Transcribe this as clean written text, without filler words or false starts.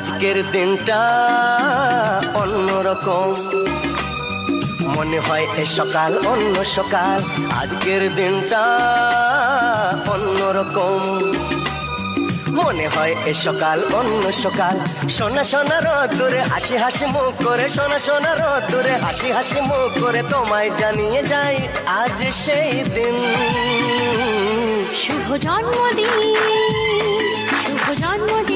আজকের দিনটা অন্যরকম, মনে হয় এ সকাল অন্য সকাল, আজকের দিনটা অন্যরকম, মনে হয় এ সকাল অন্য সকাল। সোনা সোনা রোদ্দুরে হাসি হাসি মুখ করে, সোনা সোনা রোদ্দুরে হাসি হাসি মুখ করে তোমায় জানিয়ে যাই আজ সেই দিন। শুভ জন্মদিন, শুভ জন্মদিন।